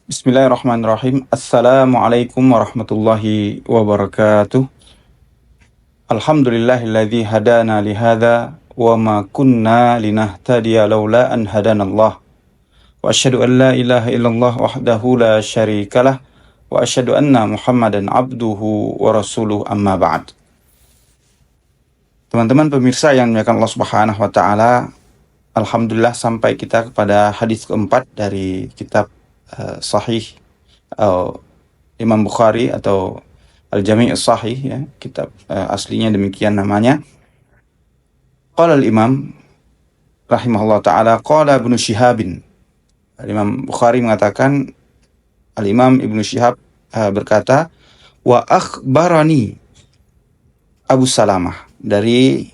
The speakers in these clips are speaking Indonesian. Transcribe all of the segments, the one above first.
Bismillahirrahmanirrahim. Assalamualaikum warahmatullahi wabarakatuh. Alhamdulillahilladzi hadana lihadza wa ma kunna linahtadiya laula an hadanallah. Wa asyhadu an la ilaha illallah wahdahu la syarikalah wa asyhadu anna Muhammadan abduhu wa rasuluh amma ba'd. Teman-teman pemirsa yang dimuliakan Allah Subhanahu wa taala, alhamdulillah sampai kita kepada hadis keempat dari kitab Sahih Imam Bukhari atau Al-Jami' As-Sahih, ya, kitab aslinya demikian namanya. Qala al-Imam rahimahullah taala, qala Ibnu Syihabin. Imam Bukhari mengatakan, Al-Imam Ibnu Syihab berkata, wa akhbarani Abu Salamah, dari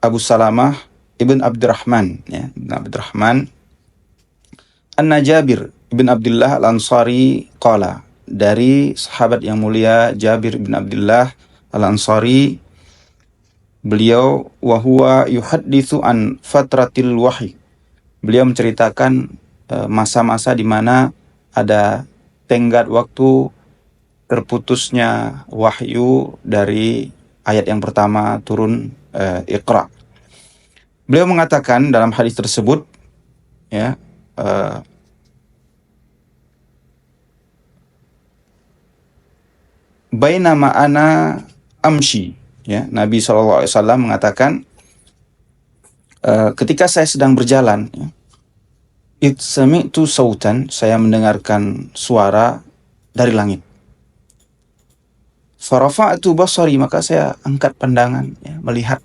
Abu Salamah Ibn Abdurrahman, ya, Ibn Abdurrahman, anna Jabir Ibn Abdullah Al-Ansari qala, dari sahabat yang mulia Jabir bin Abdullah Al-Ansari, beliau wa huwa yuhadditsu an fatratil wahyi, beliau menceritakan masa-masa di mana ada tenggat waktu terputusnya wahyu dari ayat yang pertama turun, Iqra. Beliau mengatakan dalam hadis tersebut, ya, bainama ana amshi, ya, Nabi SAW mengatakan, ketika saya sedang berjalan, ya, id sami'tu sautan, saya mendengarkan suara dari langit. Farafa'tu basari, maka saya angkat pandangan, ya, melihat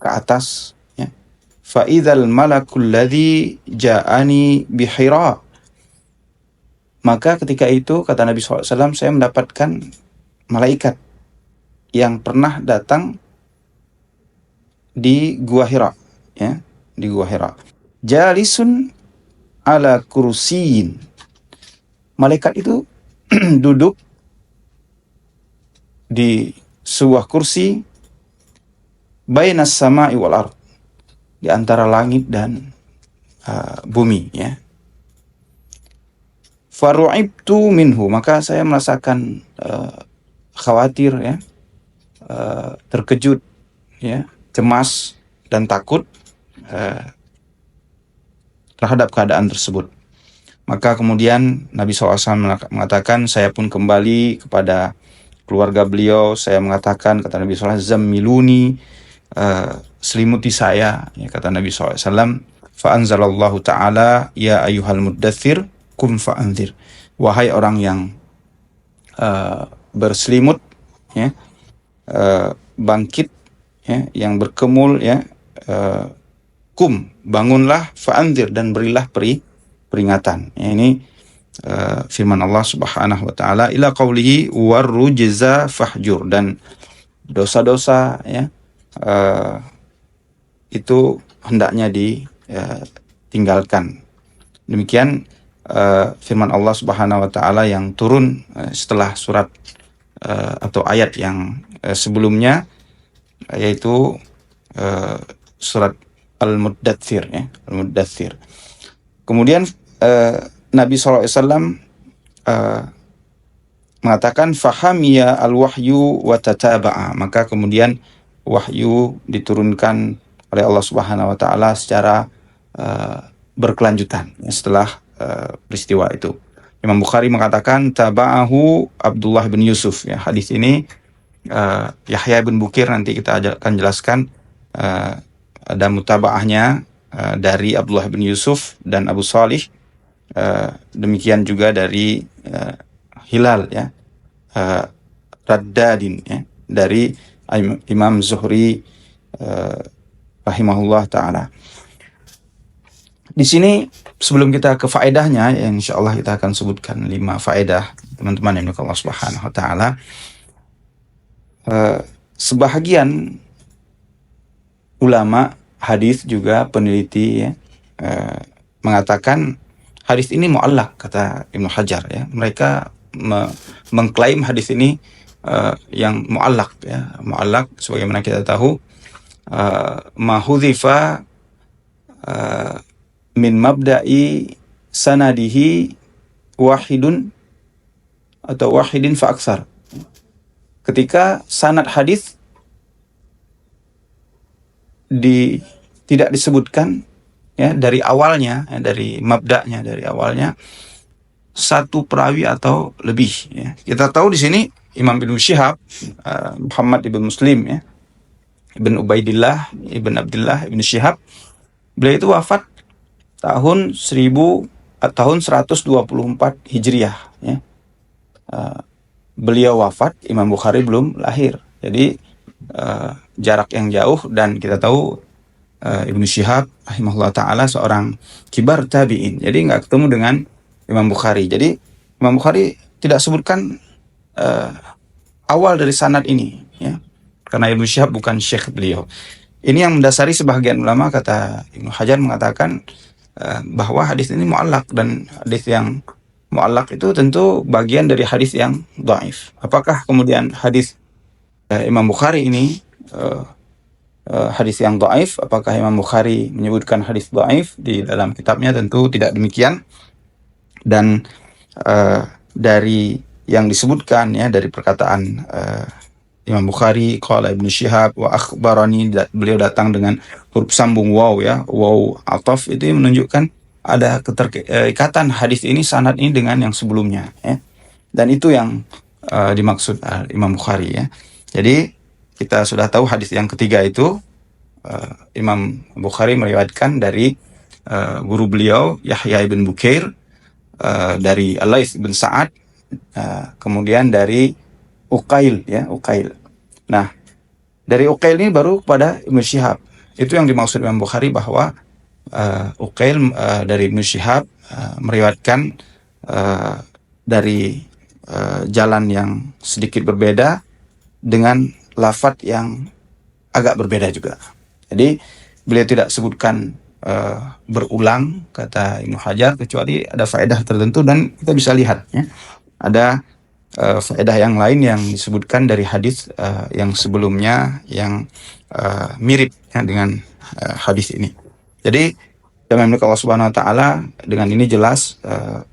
ke atas, ya. Fa idzal malakul ladzi ja'ani bi Hira, maka ketika itu kata Nabi SAW, saya mendapatkan malaikat yang pernah datang di Gua Hira, ya, di Gua Hira. Jalisun ala kursiyin, malaikat itu duduk di sebuah kursi, bainas sama'i wal ard, di antara langit dan bumi, ya. Faru'ibtu minhu, maka saya merasakan khawatir, ya, terkejut, ya, cemas dan takut terhadap keadaan tersebut. Maka kemudian Nabi SAW mengatakan, saya pun kembali kepada keluarga beliau, saya mengatakan, kata Nabi SAW, zammiluni, selimuti saya, ya, kata Nabi SAW. Fa'anzalallahu ta'ala, ya ayyuhal muddathir, kum fa'anzir, wahai orang yang berselimut, ya, bangkit, ya, yang berkemul, ya, kum, bangunlah, fa'anzir, dan berilah peringatan. Ya, ini firman Allah Subhanahu wa taala, ila qaulihi warrujza fahjur, dan dosa-dosa, ya, itu hendaknya ditinggalkan. Demikian firman Allah Subhanahu wa taala yang turun setelah surat atau ayat yang sebelumnya, yaitu surat Al-Muddathir, ya, Al-Muddathir. Kemudian Nabi SAW mengatakan fahamiya al-wahyu wa tataba'a, maka kemudian wahyu diturunkan oleh Allah Subhanahu wa taala secara berkelanjutan, ya, setelah peristiwa itu. Imam Bukhari mengatakan taba'ahu Abdullah bin Yusuf, ya, hadis ini Yahya bin Bukir, nanti kita akan jelaskan, ada mutaba'ahnya dari Abdullah bin Yusuf dan Abu Salih, demikian juga dari Hilal, ya, Raddadin, ya, dari Imam Zuhri rahimahullah ta'ala. Di sini sebelum kita ke faedahnya, ya, insyaallah kita akan sebutkan 5 faedah, teman-teman yang Allah Subhanahu wa taala. Sebahagian ulama hadis juga peneliti, ya, mengatakan hadis ini mu'allaq, kata Ibnu Hajar, ya. Mereka mengklaim hadis ini yang mu'allaq, ya. Mu'allaq sebagaimana kita tahu, ma hudhifa min mabda'i sanadihi wahidun atau wahidin fa aksar. Ketika sanad hadis tidak disebutkan ya dari awalnya, ya, dari mabda'nya, dari awalnya satu perawi atau lebih. Ya. Kita tahu di sini Imam Ibnu Syihab, Muhammad ibn Muslim, ya, ibn Ubaidillah, ibn Abdullah, ibn Syihab, beliau itu wafat tahun 124 Hijriah. Ya. Beliau wafat, Imam Bukhari belum lahir. Jadi jarak yang jauh, dan kita tahu Ibnu Syihab rahimahullah ta'ala seorang kibar tabi'in. Jadi nggak ketemu dengan Imam Bukhari. Jadi Imam Bukhari tidak sebutkan awal dari sanad ini, ya, karena Ibnu Syihab bukan syekh beliau. Ini yang mendasari sebagian ulama, kata Ibnu Hajar, mengatakan bahwa hadis ini mu'allaq, dan hadis yang mu'allaq itu tentu bagian dari hadis yang dhaif. Apakah kemudian hadis Imam Bukhari ini hadis yang dhaif? Apakah Imam Bukhari menyebutkan hadis dhaif di dalam kitabnya? Tentu tidak demikian. Dan dari yang disebutkan, ya, dari perkataan Imam Bukhari, qala Ibnu Syihab wa akhbarani, beliau datang dengan huruf sambung waw, ya, waw ataf, itu menunjukkan ada keterikatan hadis ini, sanad ini dengan yang sebelumnya, ya. Dan itu yang dimaksud Imam Bukhari, ya. Jadi kita sudah tahu hadis yang ketiga itu Imam Bukhari meriwayatkan dari guru beliau Yahya ibn Bukair, dari Al-Laits bin Sa'ad, kemudian dari Uqail, ya, Uqail. Nah, dari Uqail ini baru kepada Ibnu Syihab. Itu yang dimaksud Imam Bukhari, bahwa Uqail dari Ibnu Syihab meriwayatkan dari jalan yang sedikit berbeda dengan lafadz yang agak berbeda juga. Jadi beliau tidak sebutkan berulang, kata Ibnu Hajar, kecuali ada faedah tertentu, dan kita bisa lihat, ya, ada faedah yang lain yang disebutkan dari hadis yang sebelumnya yang mirip, ya, dengan hadis ini. Jadi jamaah milik Allah Subhanahu wa taala, dengan ini jelas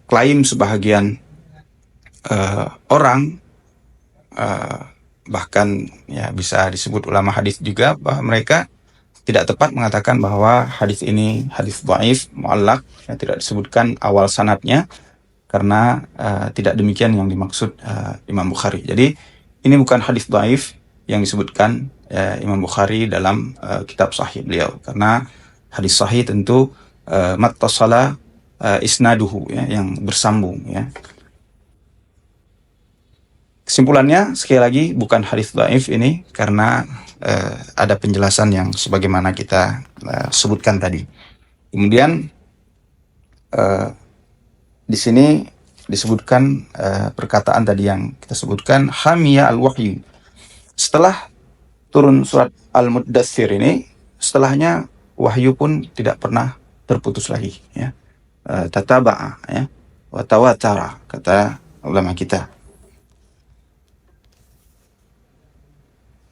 klaim sebahagian orang, bahkan, ya, bisa disebut ulama hadis juga, bahwa mereka tidak tepat mengatakan bahwa hadis ini hadis dhaif, mu'allaq, ya, tidak disebutkan awal sanadnya, karena tidak demikian yang dimaksud Imam Bukhari. Jadi ini bukan hadis dhaif yang disebutkan Imam Bukhari dalam kitab sahih beliau, karena hadis sahih tentu mattasala isnaduhu, ya, yang bersambung, ya. Kesimpulannya, sekali lagi, bukan hadis dhaif ini, karena ada penjelasan yang sebagaimana kita sebutkan tadi. Kemudian di sini disebutkan perkataan tadi yang kita sebutkan, hamiya al-wahyu. Setelah turun surat Al-Muddatsir ini, setelahnya wahyu pun tidak pernah terputus lagi, ya. Tataba'a, ya, wa tawatara, kata ulama kita.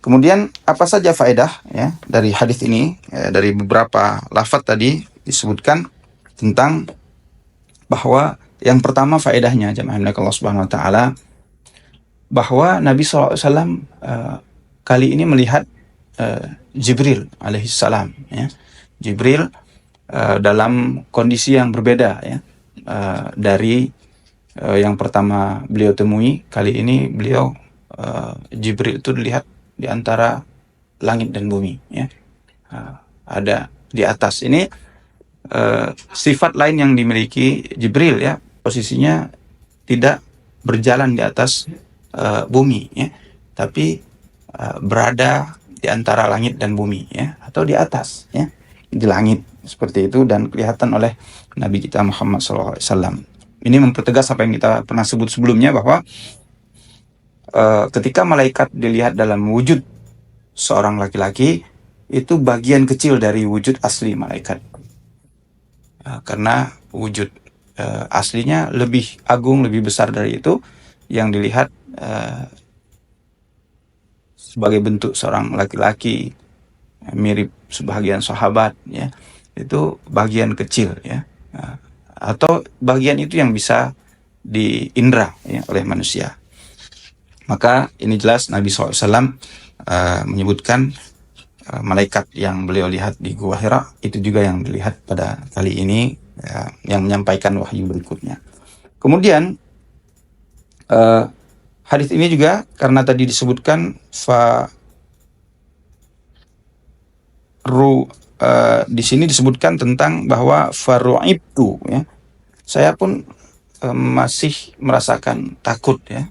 Kemudian apa saja faedah, ya, dari hadis ini? Dari beberapa lafaz tadi disebutkan tentang bahwa yang pertama faedahnya, jamaah milik Allah Subhanahu wa taala, bahwa Nabi SAW kali ini melihat Jibril alaihissalam, ya. Jibril dalam kondisi yang berbeda, ya, dari yang pertama beliau temui. Kali ini beliau Jibril itu dilihat di antara langit dan bumi, ya. Ada di atas. Ini sifat lain yang dimiliki Jibril, ya, posisinya tidak berjalan di atas bumi, ya, tapi berada di antara langit dan bumi, ya, atau di atas, ya, di langit seperti itu, dan kelihatan oleh Nabi kita Muhammad SAW. Ini mempertegas apa yang kita pernah sebut sebelumnya, bahwa ketika malaikat dilihat dalam wujud seorang laki-laki, itu bagian kecil dari wujud asli malaikat, karena wujud aslinya lebih agung, lebih besar dari itu. Yang dilihat sebagai bentuk seorang laki-laki, mirip sebahagian sahabat, ya, itu bagian kecil, ya, atau bagian itu yang bisa diindra ya, oleh manusia. Maka ini jelas Nabi SAW menyebutkan malaikat yang beliau lihat di Gua Hira itu juga yang dilihat pada kali ini ya, yang menyampaikan wahyu berikutnya. Kemudian hadis ini juga karena tadi disebutkan di sini disebutkan tentang bahwa faru'ibtu ya. Saya pun masih merasakan takut ya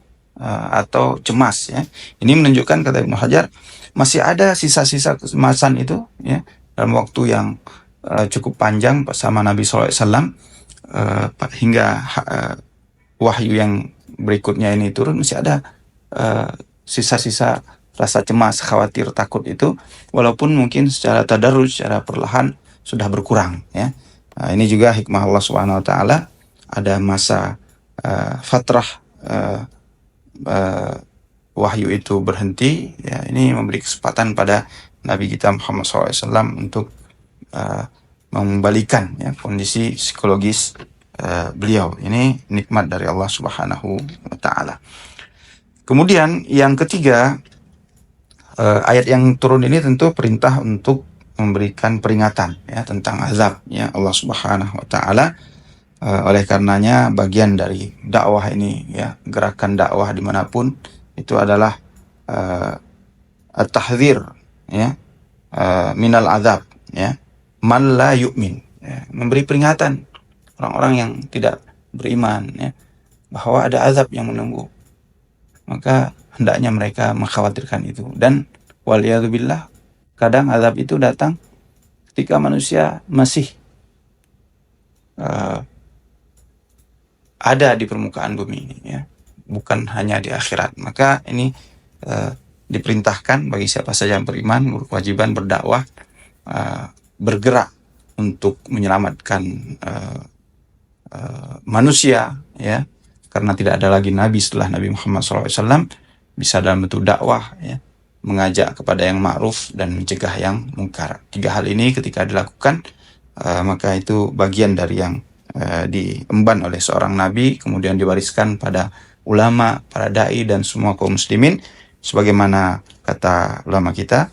atau cemas ya. Ini menunjukkan kata Ibnu Hajar masih ada sisa-sisa kecemasan itu ya dalam waktu yang cukup panjang bersama Nabi SAW hingga wahyu yang berikutnya ini turun, masih ada sisa-sisa rasa cemas, khawatir, takut itu, walaupun mungkin secara tadarruj, secara perlahan sudah berkurang ya. Ini juga hikmah Allah Subhanahu wa taala, ada masa fatrah wahyu itu berhenti ya. Ini memberi kesempatan pada Nabi kita Muhammad SAW untuk mengembalikan ya kondisi psikologis beliau. Ini nikmat dari Allah Subhanahu wa taala. Kemudian yang ketiga, ayat yang turun ini tentu perintah untuk memberikan peringatan ya tentang azab ya Allah Subhanahu wa taala. Oleh karenanya bagian dari dakwah ini ya, gerakan dakwah dimanapun itu adalah at-tahdzir ya minal azab ya man la yu'min ya, memberi peringatan orang-orang yang tidak beriman ya bahwa ada azab yang menunggu. Maka hendaknya mereka mengkhawatirkan itu. Dan waliyadzubillah, kadang azab itu datang ketika manusia masih ada di permukaan bumi ini ya, bukan hanya di akhirat. Maka ini diperintahkan bagi siapa saja yang beriman, berkewajiban berdakwah, bergerak untuk menyelamatkan manusia ya, karena tidak ada lagi nabi setelah Nabi Muhammad SAW, bisa dalam bentuk dakwah ya, mengajak kepada yang ma'ruf dan mencegah yang mungkar. 3 hal ini ketika dilakukan maka itu bagian dari yang diemban oleh seorang nabi, kemudian diwariskan pada ulama, para dai dan semua kaum muslimin. Sebagaimana kata ulama kita,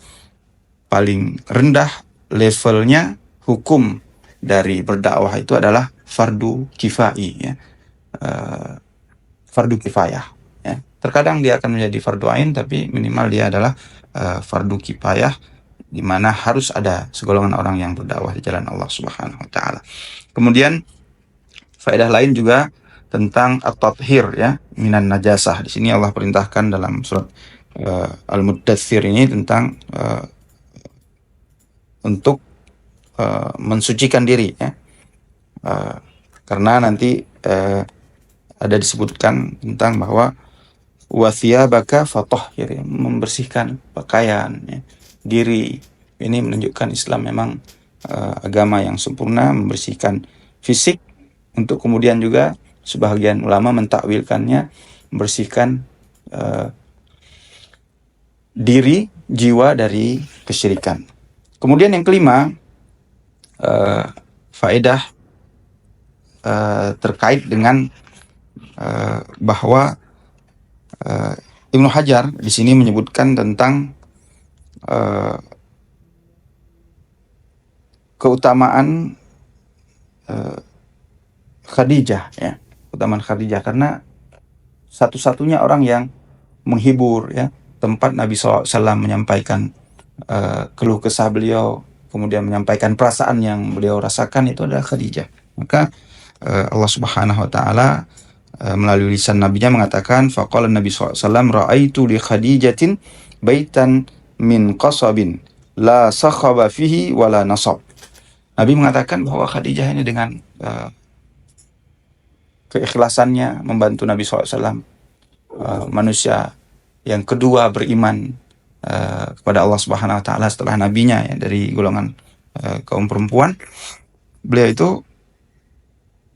paling rendah levelnya hukum dari berdakwah itu adalah fardu kifai ya. Fardu kifayah ya. Terkadang dia akan menjadi fardu ain, tapi minimal dia adalah fardu kifayah, di mana harus ada segolongan orang yang berdakwah di jalan Allah Subhanahu wa taala. Kemudian faedah lain juga tentang at-tathhir ya minan najasah. Di sini Allah perintahkan dalam surat Al-Muddatsir ini tentang untuk mensucikan diri ya. Karena nanti ada disebutkan tentang bahwa wathiyabaka fatahhir, membersihkan pakaian ya, diri. Ini menunjukkan Islam memang agama yang sempurna, membersihkan fisik, untuk kemudian juga sebahagian ulama mentakwilkannya membersihkan diri, jiwa dari kesyirikan. Kemudian yang kelima, faedah terkait dengan bahwa Ibnu Hajar di sini menyebutkan tentang keutamaan Khadijah ya, keutamaan Khadijah, karena satu-satunya orang yang menghibur ya, tempat Nabi SAW menyampaikan keluh kesah beliau, kemudian menyampaikan perasaan yang beliau rasakan, itu adalah Khadijah. Maka Allah Subhanahu wa taala melalui lisan nabinya mengatakan, faqala Nabi SAW, ra'aitu li Khadijatin baitan min qasabin la sakhaba fihi wala nasab. Nabi mengatakan bahwa Khadijah ini dengan keikhlasannya membantu Nabi SAW, manusia yang kedua beriman kepada Allah Subhanahu wa taala setelah nabinya ya, dari golongan kaum perempuan, beliau itu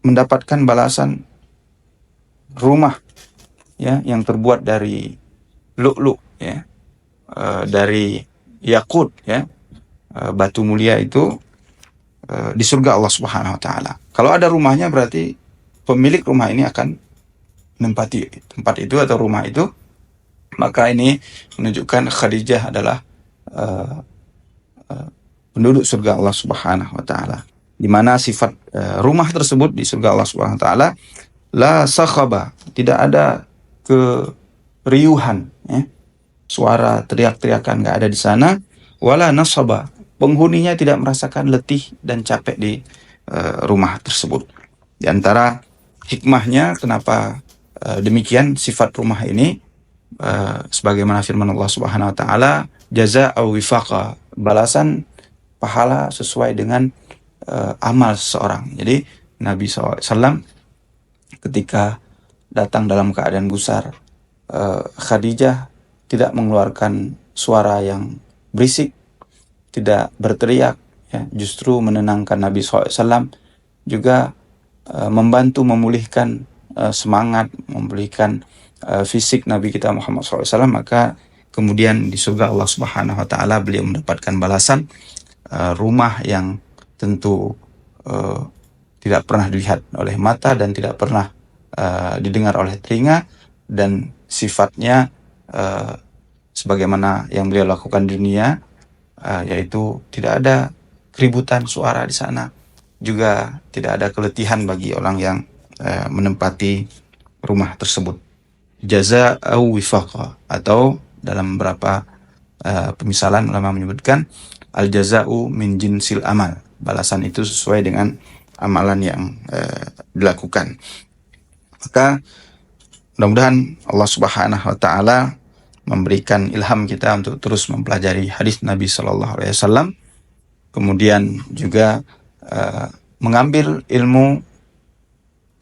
mendapatkan balasan rumah ya yang terbuat dari lu'lu ya, dari yakut ya, batu mulia itu di surga Allah Subhanahu wa taala. Kalau ada rumahnya berarti pemilik rumah ini akan menempati tempat itu atau rumah itu, maka ini menunjukkan Khadijah adalah uh, penduduk surga Allah Subhanahu wa taala. Di mana sifat rumah tersebut di surga Allah Subhanahu wa taala la sakhaba, tidak ada keriuhan, ya. Suara teriak-teriakan nggak ada di sana. Wala nasaba, penghuninya tidak merasakan letih dan capek di rumah tersebut. Di antara hikmahnya kenapa demikian sifat rumah ini, sebagaimana firman Allah Subhanahu wa taala, jazaa'u wifaqa, balasan pahala sesuai dengan amal seseorang. Jadi Nabi SAW ketika datang dalam keadaan gusar, Khadijah tidak mengeluarkan suara yang berisik, tidak berteriak, ya, justru menenangkan Nabi SAW, juga membantu memulihkan semangat, memulihkan fisik Nabi kita Muhammad SAW. Maka kemudian di surga Allah Subhanahu wa taala beliau mendapatkan balasan rumah yang tentu tidak pernah dilihat oleh mata dan tidak pernah didengar oleh telinga, dan sifatnya sebagaimana yang beliau lakukan di dunia, yaitu tidak ada keributan suara di sana, juga tidak ada keletihan bagi orang yang menempati rumah tersebut. Jazaa'u wifaqa, atau dalam beberapa pemisalan ulama menyebutkan al-jaza'u min jinsil amal, balasan itu sesuai dengan amalan yang dilakukan. Maka mudah-mudahan Allah Subhanahu wa taala memberikan ilham kita untuk terus mempelajari hadis Nabi Shallallahu Alaihi Wasallam, kemudian juga mengambil ilmu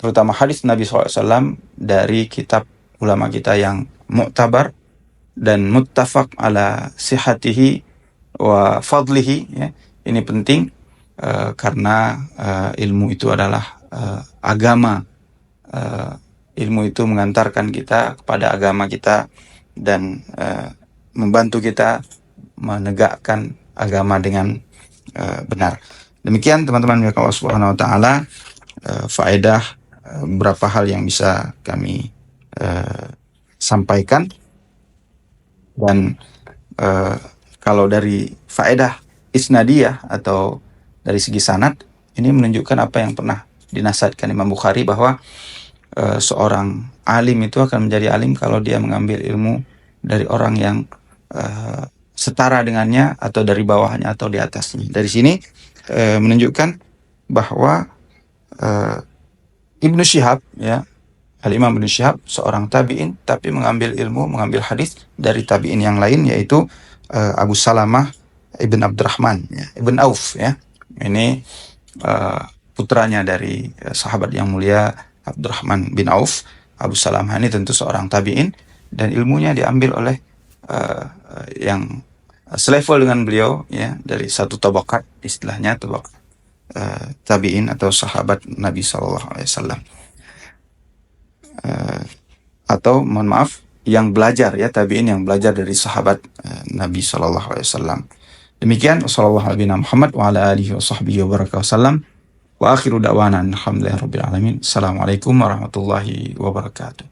terutama hadis Nabi SAW dari kitab ulama kita yang mu'tabar dan muttafaq ala sihatihi wa fadlihi, ya. Ini penting karena ilmu itu adalah agama. Ilmu itu mengantarkan kita kepada agama kita dan membantu kita menegakkan agama dengan benar. Demikian teman-teman ya Allah Subhanahu wa taala, faedah beberapa hal yang bisa kami sampaikan. Dan kalau dari faedah isnadiyah atau dari segi sanad, ini menunjukkan apa yang pernah dinasihatkan Imam Bukhari, bahwa seorang alim itu akan menjadi alim kalau dia mengambil ilmu dari orang yang setara dengannya atau dari bawahnya atau di atasnya. Dari sini menunjukkan bahwa Ibnu Syihab, ya, Al-Imam Ibnu Syihab seorang tabi'in, tapi mengambil ilmu, mengambil hadis dari tabi'in yang lain, yaitu Abu Salamah Ibn Abdurrahman, ya, Ibn Auf, ya. Ini putranya dari sahabat yang mulia Abdurrahman bin Auf. Abu Salamah ini tentu seorang tabi'in, dan ilmunya diambil oleh yang selevel dengan beliau, ya, dari satu tabakat, istilahnya tabakat tabi'in atau sahabat Nabi SAW. Atau mohon maaf, yang belajar, ya, tabi'in yang belajar dari sahabat Nabi SAW. Demikian, wassalamualaikum warahmatullahi Muhammad wa ala alihi wa sahbihi wa barakatuh wasallam. Wa akhiru da'wana alhamdulillahi rabbil alamin. Assalamualaikum warahmatullahi wabarakatuh.